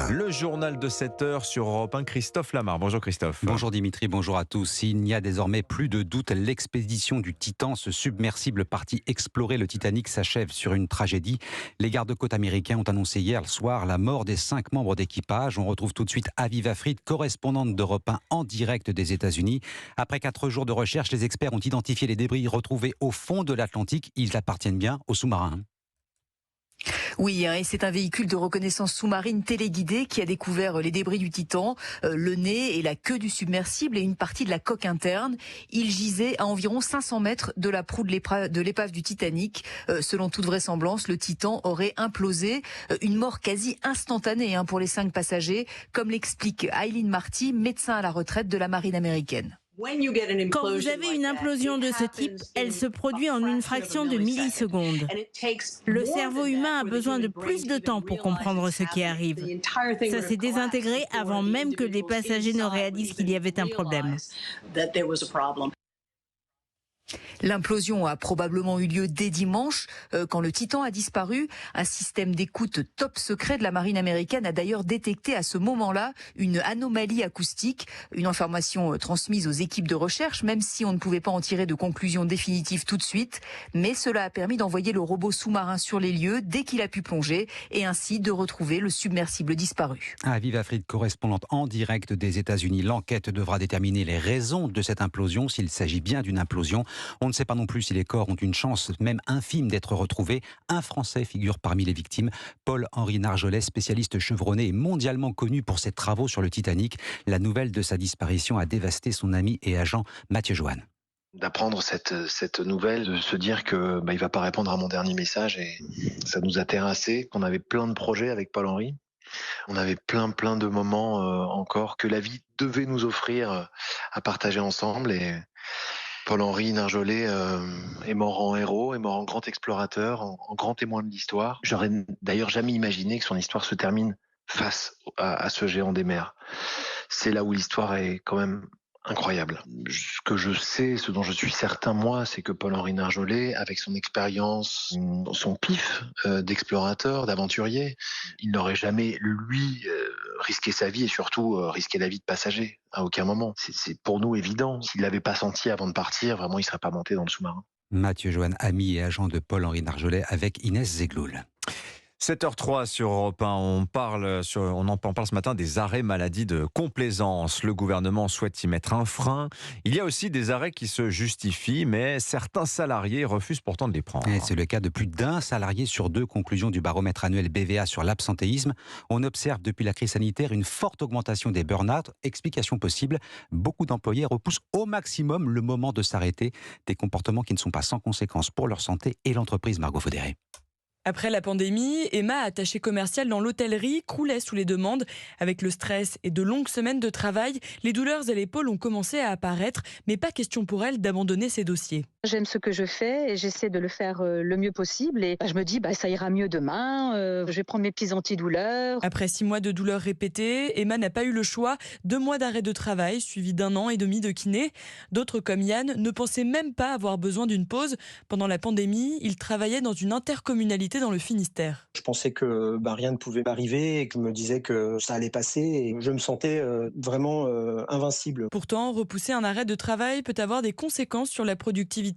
1. Le journal de 7 heures sur Europe 1, Christophe Lamar. Bonjour Christophe. Bonjour Dimitri, bonjour à tous. Il n'y a désormais plus de doute, l'expédition du Titan, ce submersible parti explorer le Titanic, s'achève sur une tragédie. Les gardes-côtes américains ont annoncé hier soir la mort des 5 membres d'équipage. On retrouve tout de suite Aviva Fried, correspondante d'Europe 1 en direct des États-Unis. Après 4 jours de recherche, les experts ont identifié les débris retrouvés au fond de l'Atlantique. Ils appartiennent bien aux sous-marins. Oui, et c'est un véhicule de reconnaissance sous-marine téléguidé qui a découvert les débris du Titan, le nez et la queue du submersible et une partie de la coque interne. Il gisait à environ 500 mètres de la proue de l'épave du Titanic. Selon toute vraisemblance, le Titan aurait implosé. Une mort quasi instantanée pour les 5 passagers, comme l'explique Eileen Marty, médecin à la retraite de la marine américaine. Quand vous avez une implosion de ce type, elle se produit en une fraction de milliseconde. Le cerveau humain a besoin de plus de temps pour comprendre ce qui arrive. Ça s'est désintégré avant même que les passagers ne réalisent qu'il y avait un problème. L'implosion a probablement eu lieu dès dimanche, quand le Titan a disparu. Un système d'écoute top secret de la marine américaine a d'ailleurs détecté à ce moment-là une anomalie acoustique, une information transmise aux équipes de recherche, même si on ne pouvait pas en tirer de conclusion définitive tout de suite. Mais cela a permis d'envoyer le robot sous-marin sur les lieux dès qu'il a pu plonger et ainsi de retrouver le submersible disparu. Aviva Fried, correspondante en direct des États-Unis. L'enquête devra déterminer les raisons de cette implosion, s'il s'agit bien d'une implosion. On ne sait pas non plus si les corps ont une chance, même infime, d'être retrouvés. Un Français figure parmi les victimes. Paul-Henri Narjolet, spécialiste chevronné et mondialement connu pour ses travaux sur le Titanic. La nouvelle de sa disparition a dévasté son ami et agent Mathieu Joanne. D'apprendre cette nouvelle, de se dire que il va pas répondre à mon dernier message, et ça nous a terrassés. On avait plein de projets avec Paul-Henri. On avait plein de moments encore que la vie devait nous offrir à partager ensemble, et Paul-Henri Narjolet est mort en héros, est mort en grand explorateur, en grand témoin de l'histoire. J'aurais d'ailleurs jamais imaginé que son histoire se termine face à ce géant des mers. C'est là où l'histoire est quand même incroyable. Ce que je sais, ce dont je suis certain moi, c'est que Paul-Henri Narjolet, avec son expérience, son pif d'explorateur, d'aventurier, il n'aurait jamais, lui, risqué sa vie et surtout risqué la vie de passagers. À aucun moment. C'est pour nous évident. S'il l'avait pas senti avant de partir, vraiment, il serait pas monté dans le sous-marin. Mathieu Joanne, ami et agent de Paul-Henri Narjolet, avec Inès Zegloul. 7h03 sur Europe 1, on en parle ce matin des arrêts maladie de complaisance. Le gouvernement souhaite y mettre un frein. Il y a aussi des arrêts qui se justifient, mais certains salariés refusent pourtant de les prendre. Et c'est le cas de plus d'1 salarié sur 2, conclusion du baromètre annuel BVA sur l'absentéisme. On observe depuis la crise sanitaire une forte augmentation des burn-out. Explication possible, beaucoup d'employés repoussent au maximum le moment de s'arrêter. Des comportements qui ne sont pas sans conséquences pour leur santé et l'entreprise. Margot Faudéré. Après la pandémie, Emma, attachée commerciale dans l'hôtellerie, croulait sous les demandes. Avec le stress et de longues semaines de travail, les douleurs à l'épaule ont commencé à apparaître, mais pas question pour elle d'abandonner ses dossiers. J'aime ce que je fais et j'essaie de le faire le mieux possible. Et je me dis, ça ira mieux demain, je vais prendre mes petits antidouleurs. Après 6 mois de douleurs répétées, Emma n'a pas eu le choix. 2 mois d'arrêt de travail, suivi d'1 an et demi de kiné. D'autres, comme Yann, ne pensaient même pas avoir besoin d'une pause. Pendant la pandémie, il travaillait dans une intercommunalité dans le Finistère. Je pensais que rien ne pouvait m'arriver et que je me disais que ça allait passer et je me sentais vraiment invincible. Pourtant, repousser un arrêt de travail peut avoir des conséquences sur la productivité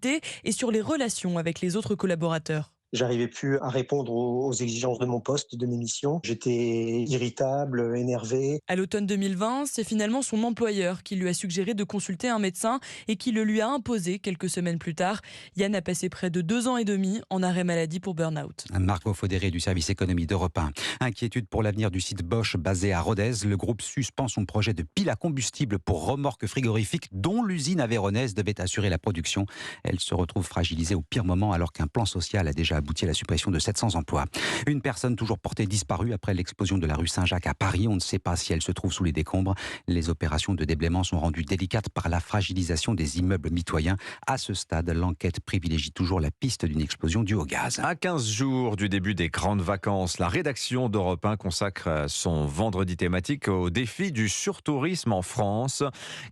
et sur les relations avec les autres collaborateurs. J'arrivais plus à répondre aux exigences de mon poste, de mes missions. J'étais irritable, énervé. À l'automne 2020, c'est finalement son employeur qui lui a suggéré de consulter un médecin et qui le lui a imposé quelques semaines plus tard. Yann a passé près de 2 ans et demi en arrêt maladie pour burn-out. Margot Faudéré du service économie d'Europe 1. Inquiétude pour l'avenir du site Bosch basé à Rodez. Le groupe suspend son projet de pile à combustible pour remorques frigorifiques dont l'usine aveyronnaise devait assurer la production. Elle se retrouve fragilisée au pire moment alors qu'un plan social a déjà abouti à la suppression de 700 emplois. Une personne toujours portée disparue après l'explosion de la rue Saint-Jacques à Paris. On ne sait pas si elle se trouve sous les décombres. Les opérations de déblaiement sont rendues délicates par la fragilisation des immeubles mitoyens. À ce stade, l'enquête privilégie toujours la piste d'une explosion due au gaz. À 15 jours du début des grandes vacances, la rédaction d'Europe 1 consacre son vendredi thématique au défi du surtourisme en France.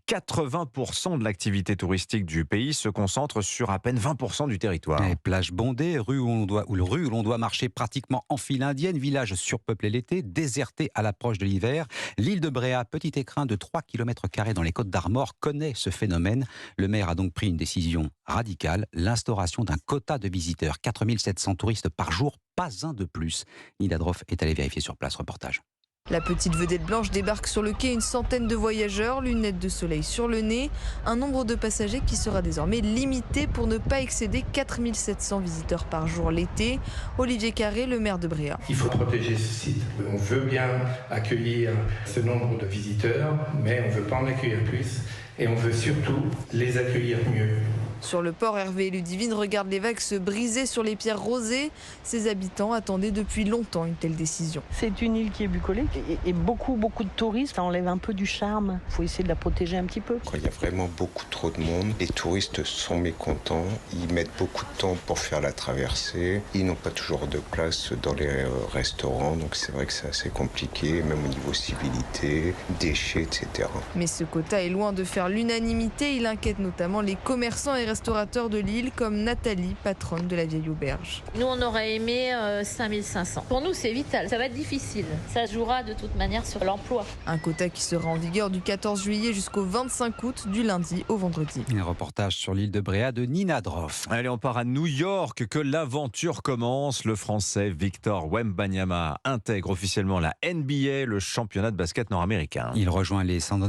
80% de l'activité touristique du pays se concentre sur à peine 20% du territoire. Les plages bondées, rues où où l'on doit marcher pratiquement en file indienne, village surpeuplé l'été, déserté à l'approche de l'hiver. L'île de Bréhat, petit écrin de 3 km² dans les Côtes d'Armor, connaît ce phénomène. Le maire a donc pris une décision radicale, l'instauration d'un quota de visiteurs. 4700 touristes par jour, pas un de plus. Nina Droff est allée vérifier sur place. Reportage. La petite vedette blanche débarque sur le quai, une centaine de voyageurs, lunettes de soleil sur le nez. Un nombre de passagers qui sera désormais limité pour ne pas excéder 4700 visiteurs par jour l'été. Olivier Carré, le maire de Bréhat. Il faut protéger ce site. On veut bien accueillir ce nombre de visiteurs, mais on ne veut pas en accueillir plus. Et on veut surtout les accueillir mieux. Sur le port, Hervé et Ludivine regardent les vagues se briser sur les pierres rosées. Ses habitants attendaient depuis longtemps une telle décision. C'est une île qui est bucolique et beaucoup de touristes. Ça enlève un peu du charme. Il faut essayer de la protéger un petit peu. Quand il y a vraiment beaucoup trop de monde, les touristes sont mécontents. Ils mettent beaucoup de temps pour faire la traversée. Ils n'ont pas toujours de place dans les restaurants. Donc c'est vrai que c'est assez compliqué, même au niveau civilité, déchets, etc. Mais ce quota est loin de faire l'unanimité. Il inquiète notamment les commerçants et restaurateurs de l'île, comme Nathalie, patronne de la vieille auberge. Nous, on aurait aimé 5500. Pour nous, c'est vital. Ça va être difficile. Ça jouera de toute manière sur l'emploi. Un quota qui sera en vigueur du 14 juillet jusqu'au 25 août, du lundi au vendredi. Un reportage sur l'île de Bréhat de Nina Droff. Allez, on part à New York, que l'aventure commence. Le Français Victor Wembanyama intègre officiellement la NBA, le championnat de basket nord-américain. Il rejoint les San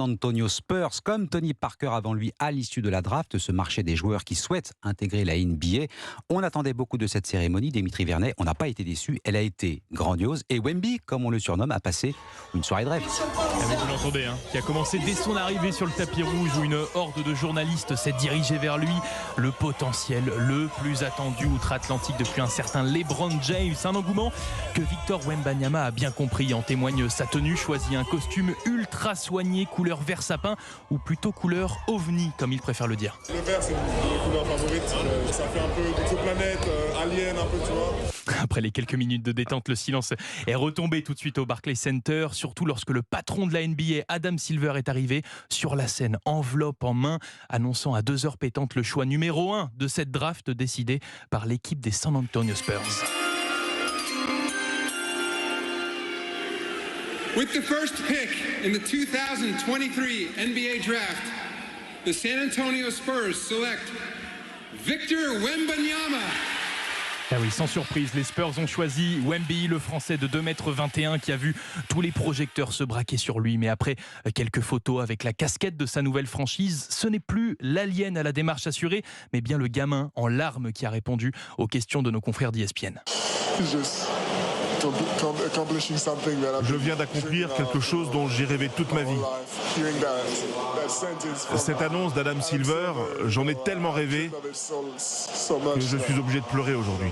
Antonio Spurs, comme Tony Parker avant lui, à l'issue de la draft, ce marché des joueurs qui souhaitent intégrer la NBA. On attendait beaucoup de cette cérémonie. Dimitri Vernet, on n'a pas été déçus. Elle a été grandiose. Et Wemby, comme on le surnomme, a passé une soirée de rêve. Vous l'entendez, qui a commencé dès son arrivée sur le tapis rouge où une horde de journalistes s'est dirigée vers lui. Le potentiel le plus attendu outre-Atlantique depuis un certain LeBron James. Un engouement que Victor Wembanyama a bien compris. En témoigne sa tenue, choisie un costume ultra soigné, couleur vert sapin ou plutôt couleur ovni, comme il préfère le dire. Le vert, c'est une de mes couleurs favorites. Ça fait un peu exoplanète, alien, un peu, tu vois. Après les quelques minutes de détente, le silence est retombé tout de suite au Barclays Center, surtout lorsque le patron de la NBA, Adam Silver, est arrivé sur la scène, enveloppe en main, annonçant à 2 heures pétantes le choix numéro 1 de cette draft décidée par l'équipe des San Antonio Spurs. With the first pick in the 2023 NBA draft, the San Antonio Spurs select Victor Wembanyama. Ah oui, sans surprise, les Spurs ont choisi Wemby, le Français de 2,21 m qui a vu tous les projecteurs se braquer sur lui. Mais après quelques photos avec la casquette de sa nouvelle franchise, ce n'est plus l'alien à la démarche assurée, mais bien le gamin en larmes qui a répondu aux questions de nos confrères d'ESPN. Je viens d'accomplir quelque chose dont j'ai rêvé toute ma vie. Cette annonce d'Adam Silver, j'en ai tellement rêvé que je suis obligé de pleurer aujourd'hui.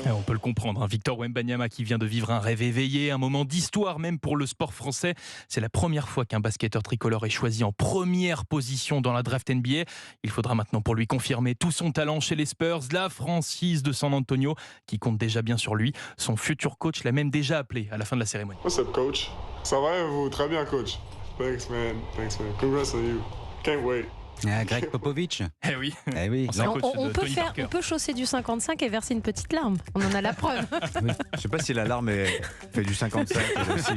On peut le comprendre, Victor Wembanyama qui vient de vivre un rêve éveillé, un moment d'histoire même pour le sport français. C'est la première fois qu'un basketteur tricolore est choisi en première position dans la draft NBA. Il faudra maintenant pour lui confirmer tout son talent chez les Spurs, la franchise de San Antonio qui compte déjà bien sur lui. Son futur coach l'a même déjà appelé à la fin de la cérémonie. What's up, coach? Ça va et vous? Très bien, coach. Thanks, man. Congrats on you. Can't wait. Greg Popovich. Eh oui. On peut chausser du 55 et verser une petite larme. On en a la preuve. Oui. Je ne sais pas si la larme fait du 55 aussi.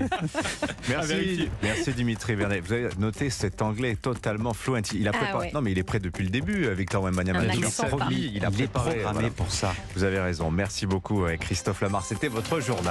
Merci Dimitri Vernet. Vous avez noté cet anglais totalement fluent. Il a préparé. Ouais. Non mais il est prêt depuis le début, Victor Wembanyama. Il a préparé pour ça. Vous avez raison. Merci beaucoup Christophe Lamar. C'était votre journal.